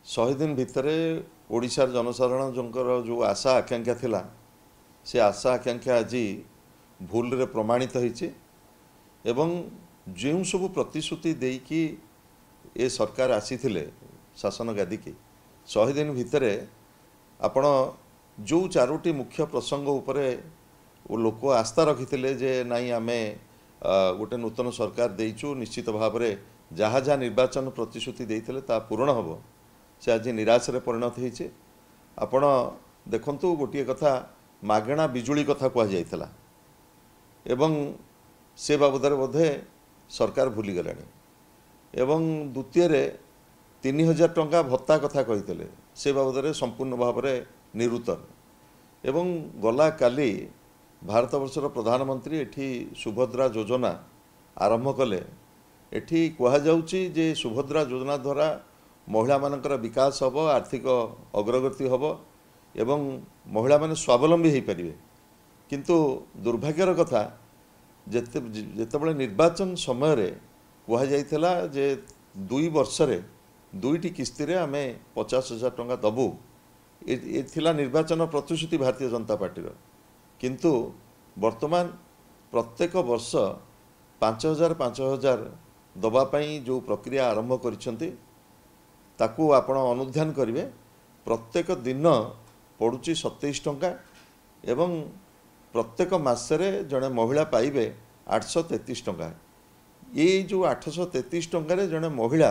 शहे दिन भितर ओडिशार जनसाधारण जो आशा आकांक्षा थिला से आशा आकांक्षा आज भूल रे प्रमाणित होइछि एवं जो सब प्रतिश्रुति देकी ए सरकार आसीथिले शासन गादी की शहे दिन भितर आपण जो चारोटी मुख्य प्रसंग उपरे लोक आस्था रखी जे नाई आमे गोटे नूतन सरकार देइछु निश्चित भाव में जहाँ जहाँ निर्वाचन प्रतिश्रुति देइथिले ता पूर्ण हम से आज निराश रे परिणत होइछे। आपण देखंतु गोटे कथा मागणा बिजुली कथा कह जाइथिला एवं से बाबद बोधे सरकार भूली गलानी एवं द्वितीय रे 3000 टंका भत्ता कथा कहिथिले से बाबद संपूर्ण भाव में निरुतन एवं गला काली भारत वर्षर प्रधानमंत्री एठी सुभद्रा योजना आरंभ कले एठी कहा जाउची जे सुभद्रा योजना द्वारा महिला मानकर विकास हब आर्थिक अग्रगति हब एवं महिला माने स्वावलंबी हो पारे किंतु दुर्भाग्यर कथा जेतेबेले निर्वाचन समय रे कहा जाइथिला जे 2 वर्ष रे 2टी किस्ती रे आमे 50,000 टंका दबु ए थिला निर्वाचन प्रतिश्रुति भारतीय जनता पार्टी किंतु वर्तमान प्रत्येक वर्ष 5,000 दबापाई जो प्रक्रिया आरंभ करिसेंती ताकू आपण अनुध्यान करेंगे प्रत्येक दिन पड़ुची 27 टंका एवं प्रत्येक मासरे जड़े महिला पाइबे 833 टंका ये जो 833 टंका जड़े महिला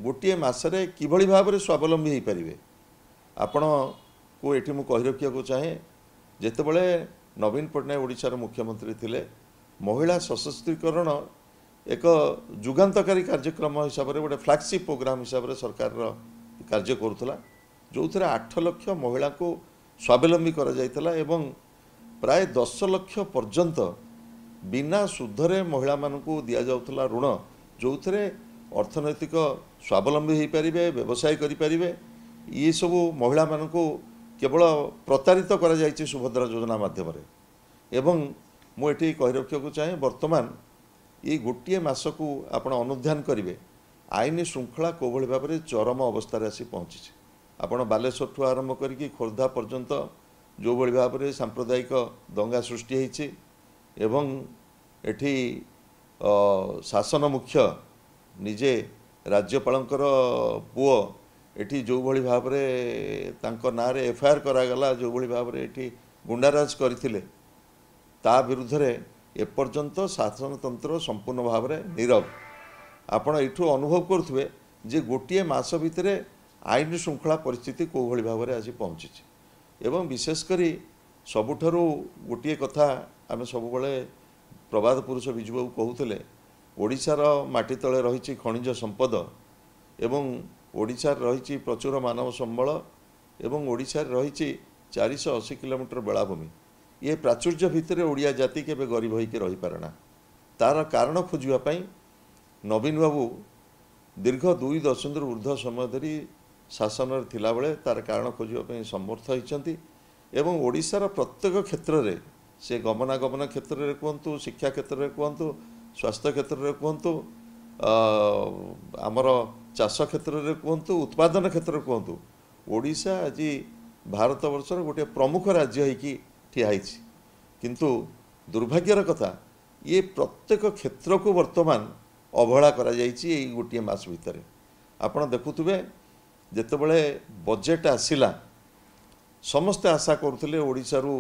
गोटे मसरे किभली भाव में स्वावलंबी हो पारे आपण को ये मुझे कही रखा चाहे जितेबले नवीन पट्टनायक ओडिशार मुख्यमंत्री थिले महिला सशक्तिकरण एक जुगान्तकारी कार्यक्रम हिसाब से गोटे फ्लैगशिप प्रोग्राम हिसाब से सरकार कार्य करुला जो थे 8 लाख महिला को स्वावलंबी करा जाइतला एवं प्राय 10 लाख पर्यंत बिना सुधरे महिला मानकू दिया जाउतला ऋण जो थे अर्थनैतिक स्वावलंबी हो पारे व्यवसाय करें ये सब महिला मानकू केवल प्रतारित करा जाइछि सुभद्रा योजना माध्यम एवं मुझे कही रखा चाहे वर्तमान ये गोटे मास को आपण अनुध्यान करेंगे आईन श्रृंखला कोभली भाव में चरम अवस्था आसी पहुँची आपण बालेश्वर ठू आरंभ करी खोर्धा पर्यंत जो भली भाव में सांप्रदायिक दंगा सृष्टि होइछि एवं एठी शासन मुख्य निजे राज्यपालंकर पुओ एठी जो भली भाव में तांको नारे एफआईआर करागला जो भली भाव में एठी गुंडाराज करथिले ता विरुद्ध रे एपर्यंत शासनतंत्र संपूर्ण भाव में नीरव आपण एठू अनुभव करुवे जे गोटे मास भितर आईन श्रृंखला परिस्थिति को भली भाव में आज पहुँची एवं विशेषकर सबुठारु गोटे कथा आम सब प्रबाद पुरुष विजु बाबू कहते ओडिशार माटी तले रही खनिज संपद एवं ओडिशार रही प्रचुर मानव संबल एवं ओडिशार रही 480 किलोमीटर बेलाभूमि ये प्राचुर्य भितर ओडिया जाति के गरीब होकर रही पारेना तार कारण खोजापी नवीन बाबू दीर्घ 2 दशंधि ऊर्ध्व समय धरी शासन थिला बेले तार कारण खोजापी समर्थ होती एवं ओडिशार प्रत्येक क्षेत्र में से गमनागमन क्षेत्र में कहतु शिक्षा क्षेत्र में कहतु स्वास्थ्य क्षेत्र में कहतु आमर चाष क्षेत्र में कहतु उत्पादन क्षेत्र में कहतु ओडिशा आज भारत वर्षर गोटे प्रमुख राज्य होगी ठियाई किंतु दुर्भाग्यर कथा ये प्रत्येक क्षेत्र को वर्तमान अवहेला करा जाइछि गोटे मास भितर आपण देखुथुबे जेतेबेले बजेट आसिला समस्ते आशा करुले ओडिशारू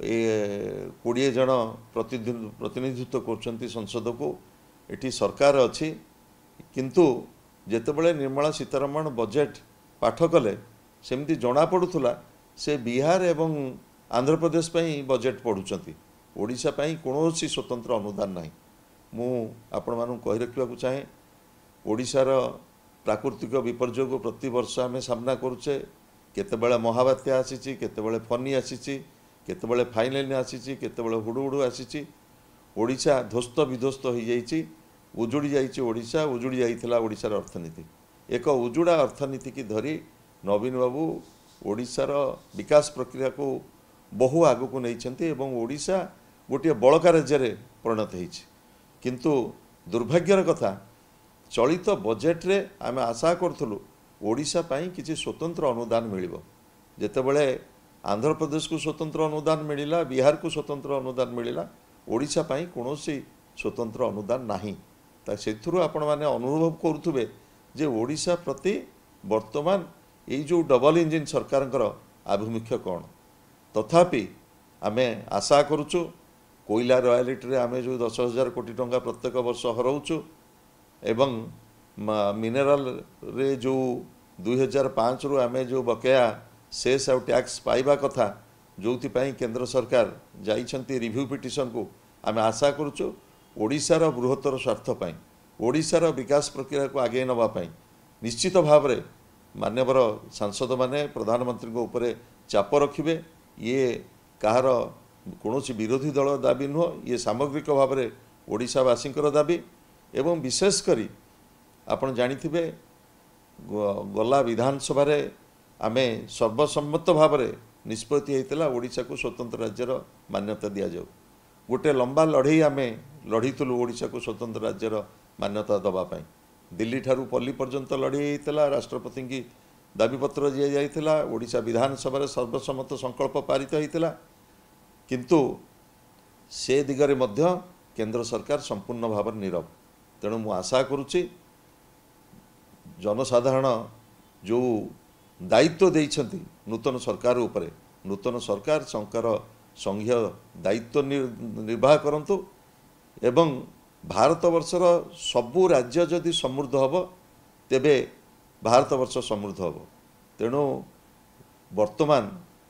20 जन प्रतिनिधित्व कर संसद को एटी सरकार अच्छी किंतु जेतेबेले निर्मला सीतारमण बजेट पाठ कले सेमती जना पड़ुला से बिहार एवं आंध्र प्रदेश पई बजेट पढ़ुचंती ओडिशा पई कोनोसी स्वतंत्र अनुदान नाही मु आपण मानु कहि रखिबा को चाहे ओडिशार प्राकृतिक विपर्यय को प्रति वर्ष आमे सामना करूचे केतेबेले महाबात्या आसीची केतेबेले फनी आसीची केतेबेले फाइनल आसीची केतेबेले हुडुहुडु आसीची ओडिशा ध्वस्त विध्वस्त हो जाइछि उजुड़ी जाइछि ओडिशा उजुड़ी जाइथिला ओडिशार अर्थनीति एक उजुड़ा अर्थनीति की धरी नवीन बाबू ओडिशार विकास प्रक्रिया को बहु आग को नहीं ओडिशा गोटे बड़का राज्य परिणत होइछि किंतु दुर्भाग्यर कथा चलित बजेट रे आम आशा करूँ ओडिशा पाई किसी स्वतंत्र अनुदान मिलिबो जेतेबेले आंध्र प्रदेश को स्वतंत्र अनुदान मिलिला बिहार को स्वतंत्र अनुदान मिलिला ओडिशा पाई कोनोसी स्वतंत्र अनुदान नाही ता सेथुरु आपण माने अनुभव करुथुबे जे ओडिशा प्रति वर्तमान ये जो डबल इंजिन सरकारଙ୍କର आभिमुख्य कौन तथापि आमे आशा करुचु कोयला रॉयल्टी रे आमे जो 10,000 कोटी टंका प्रत्येक वर्ष हरौचु एवं मिनेराल रे जो 2005 रु आमे जो बकेया सेस आउ टैक्स पाइबा कथा जो केंद्र सरकार जाइछंती रिव्यू पिटिशन को आमे आशा करुचु ओडिशार बृहत्तर स्वार्थ पाई ओडिशार विकास प्रक्रिया को आगे नवा पाई निश्चित भाव में मान्यवर सांसद माने प्रधानमंत्री को ऊपर चाप रखिबे ये कहार कौनसी विरोधी दल दाबी नुह ये सामग्रिक भाव में ओडिशावासी दाबी एवं विशेषकर आपण जानिथिबे गला विधानसभा रे आमे सर्वसम्मत भाव में निष्पत्ति होता ओडिशा को स्वतंत्र राज्यर मान्यता दि जाऊ गोटे लंबा लड़ई आमे लड़ीलु ओडिशा को स्वतंत्र राज्यर मान्यता दवापाई दिल्ली ठारू पल्ली पर्यंत लड़ई होता राष्ट्रपति की दाबीपत्र दि जाइथिला ओडिशा विधानसभा सर्वसम्मत संकल्प पारित होता किंतु से दिगरे मध्य केंद्र सरकार संपूर्ण भाव नीरव तेणु मु आशा करुच्ची जनसाधारण जो दायित्व देइछंती नूतन सरकार उपरे नूतन सरकार संघीय दायित्व निर्वाह करंतु एवं भारतवर्षर सबु राज्य जदि समृद्ध हब तेबे भारतवर्ष समृद्ध हब तेणु वर्तमान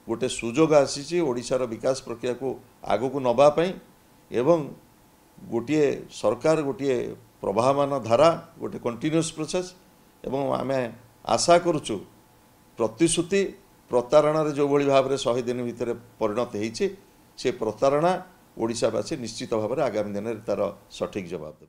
गोटे सुजोग आसी ओडिशार विकास प्रक्रिया को आगो को नबा पई एवं गोटे सरकार गोटे प्रवाहमान धारा गोटे कंटिन्यूअस प्रोसेस एवं आमे आशा करुचु प्रतिश्रुति प्रतारणा जो भली भाव में 100 दिन भितर परिणत होती से प्रतारणा ओडिशावासी निश्चित भाव में आगामी दिन में तार सठिक जवाब देवे।